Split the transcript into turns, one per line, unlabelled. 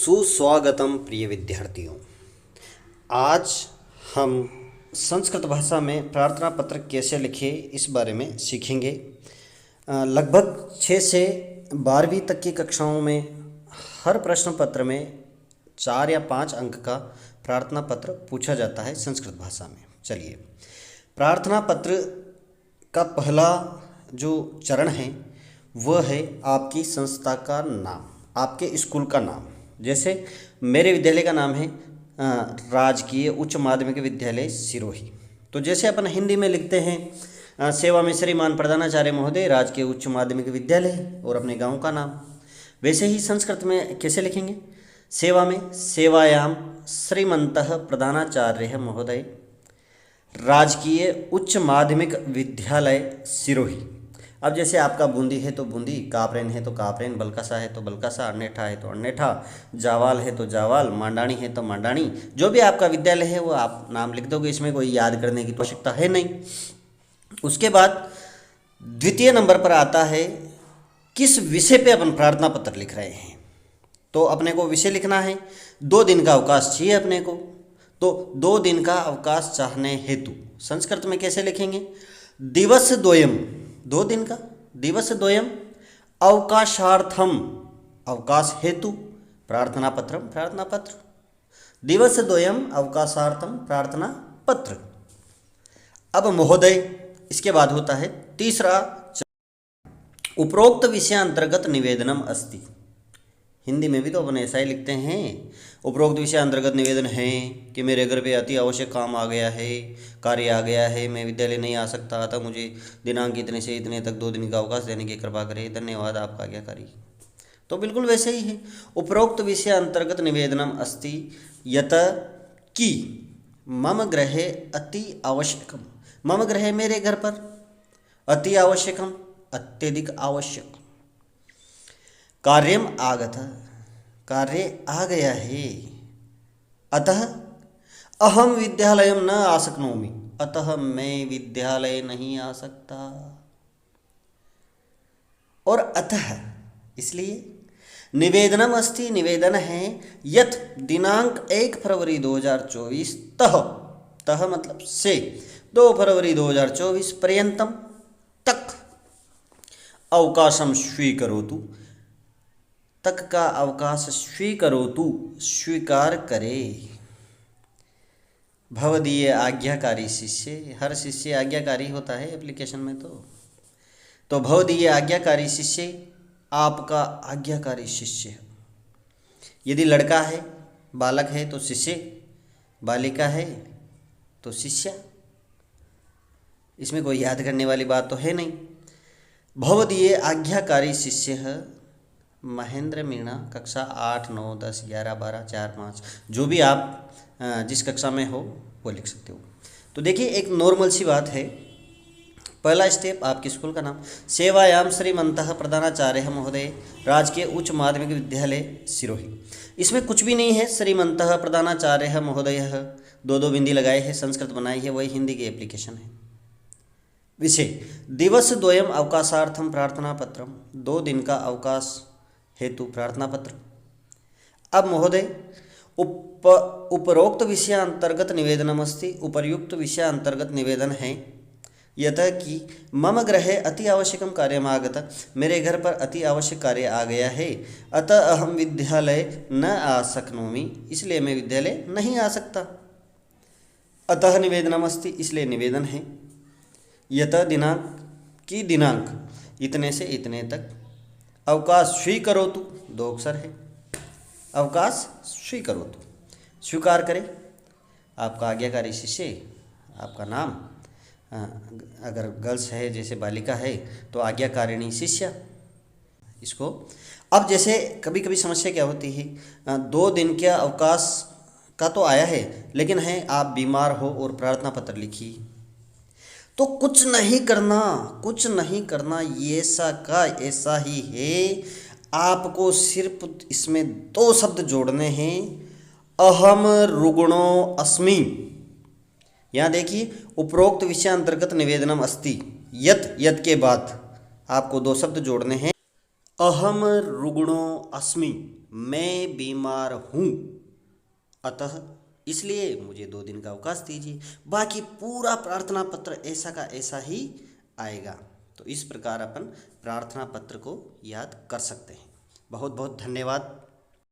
सुस्वागतम प्रिय विद्यार्थियों। आज हम संस्कृत भाषा में प्रार्थना पत्र कैसे लिखें इस बारे में सीखेंगे। लगभग 6 से 12वीं तक की कक्षाओं में हर प्रश्न पत्र में 4 या 5 अंक का प्रार्थना पत्र पूछा जाता है संस्कृत भाषा में। चलिए, प्रार्थना पत्र का पहला जो चरण है वह है आपकी संस्था का नाम, आपके स्कूल का नाम। जैसे मेरे विद्यालय का नाम है राजकीय उच्च माध्यमिक विद्यालय सिरोही। तो जैसे अपन हिंदी में लिखते हैं सेवा में श्रीमान प्रधानाचार्य महोदय राजकीय उच्च माध्यमिक विद्यालय और अपने गांव का नाम, वैसे ही संस्कृत में कैसे लिखेंगे? सेवा में सेवायाम श्रीमन्तः प्रधानाचार्य महोदय राजकीय उच्च माध्यमिक विद्यालय सिरोही। अब जैसे आपका बूंदी है तो बूंदी, कापरेन है तो कापरेन, बलकासा है तो बलकासा, अन्नेठा है तो अन्नेठा, जावाल है तो जावाल, मांडाणी है तो मांडाणी, जो भी आपका विद्यालय है वो आप नाम लिख दोगे। इसमें कोई याद करने की आवश्यकता है नहीं। उसके बाद द्वितीय नंबर पर आता है किस विषय पे अपन प्रार्थना पत्र लिख रहे हैं। तो अपने को विषय लिखना है, 2 दिन का अवकाश चाहिए अपने को। तो 2 दिन का अवकाश चाहने हेतु संस्कृत में कैसे लिखेंगे? दिवस द्वयम, 2 दिन का दिवस द्वयम अवकाशार्थम, अवकाश हेतु प्रार्थना पत्र, प्रार्थना पत्र, दिवस द्वयम अवकाशार्थम प्रार्थना पत्र। अब महोदय, इसके बाद होता है तीसरा, उपरोक्त विषय अंतर्गत निवेदनम अस्ति। हिंदी में भी तो अपन ऐसा ही लिखते हैं, उपरोक्त विषय अंतर्गत निवेदन है कि मेरे घर पे अति आवश्यक काम आ गया है, कार्य आ गया है, मैं विद्यालय नहीं आ सकता था, मुझे दिनांक इतने से इतने तक 2 दिन का अवकाश देने की कृपा करें, धन्यवाद, आपका आज्ञाकारी। तो बिल्कुल वैसे ही है, उपरोक्त विषय अंतर्गत निवेदनम अस्ति यत कि मम गृहे अति आवश्यकम, मम गृहे मेरे घर पर, अति आवश्यकम अत्यधिक आवश्यक, कार्यम आगत कार्य आ गया है, अतः अहम विद्यालय न आ शक्नोमि, अतः मैं विद्यालय नहीं आ सकता। और अतः इसलिए निवेदनम अस्ति, निवेदन है यथ दिनांक 1 फरवरी 2024 तह मतलब से 2 फरवरी 2024 पर्यंतम तक अवकाशम स्वीकरोतु, तक का अवकाश स्वीकरोतु स्वीकार करे। भवदीय आज्ञाकारी शिष्य, हर शिष्य आज्ञाकारी होता है एप्लीकेशन में। तो भवदीय आज्ञाकारी शिष्य, आपका आज्ञाकारी शिष्य। यदि लड़का है, बालक है तो शिष्य, बालिका है तो शिष्या। इसमें कोई याद करने वाली बात तो है नहीं। भवदीय आज्ञाकारी शिष्य महेंद्र मीणा, कक्षा 8, 9, 10, 11, 12, 4, 5, जो भी आप जिस कक्षा में हो वो लिख सकते हो। तो देखिए, एक नॉर्मल सी बात है। पहला स्टेप आपके स्कूल का नाम, सेवायाम श्रीमन्तः प्रधानाचार्य महोदय राजकीय उच्च माध्यमिक विद्यालय सिरोही। इसमें कुछ भी नहीं है, श्रीमन्तः प्रधानाचार्य महोदय 2 बिंदी लगाए हैं, संस्कृत बनाई है, वही हिंदी की एप्लीकेशन है। विषय दिवस द्वयम अवकाशार्थम प्रार्थना पत्रम, 2 दिन का अवकाश हेतु प्रार्थना पत्र। अब महोदय, उपरोक्त विषय अंतर्गत निवेदनमस्ति, उपर्युक्त विषय अंतर्गत निवेदन है यतः कि मम गृहे अति आवश्यकम कार्यमागत, मेरे घर पर अति आवश्यक कार्य आ गया है, अतः अहम विद्यालय न आ शक्नोमि, इसलिए मैं विद्यालय नहीं आ सकता। अतः निवेदनमस्ति, इसलिए निवेदन है, यतः दिनांक की दिनांक इतने से इतने तक, अवकाश स्वीकरोतु, 2 अक्षर है, अवकाश स्वीकरोतु स्वीकार करें। आपका आज्ञाकारी शिष्य, आपका नाम, अगर गर्ल्स है जैसे बालिका है तो आज्ञाकारिणी शिष्या। इसको अब जैसे कभी कभी समस्या क्या होती है, 2 दिन के अवकाश का तो आया है, लेकिन है आप बीमार हो और प्रार्थना पत्र लिखी, तो कुछ नहीं करना, कुछ नहीं करना, ये ऐसा का ऐसा ही है। आपको सिर्फ इसमें 2 शब्द जोड़ने हैं, अहम रुग्णो अस्मि। यहाँ देखिए, उपरोक्त विषय अंतर्गत निवेदनम अस्ति, यत के बाद आपको 2 शब्द जोड़ने हैं, अहम रुग्णो अस्मि, मैं बीमार हूँ, अतः इसलिए मुझे 2 दिन का अवकाश दीजिए। बाकी पूरा प्रार्थना पत्र ऐसा का ऐसा ही आएगा। तो इस प्रकार अपन प्रार्थना पत्र को याद कर सकते हैं। बहुत बहुत धन्यवाद।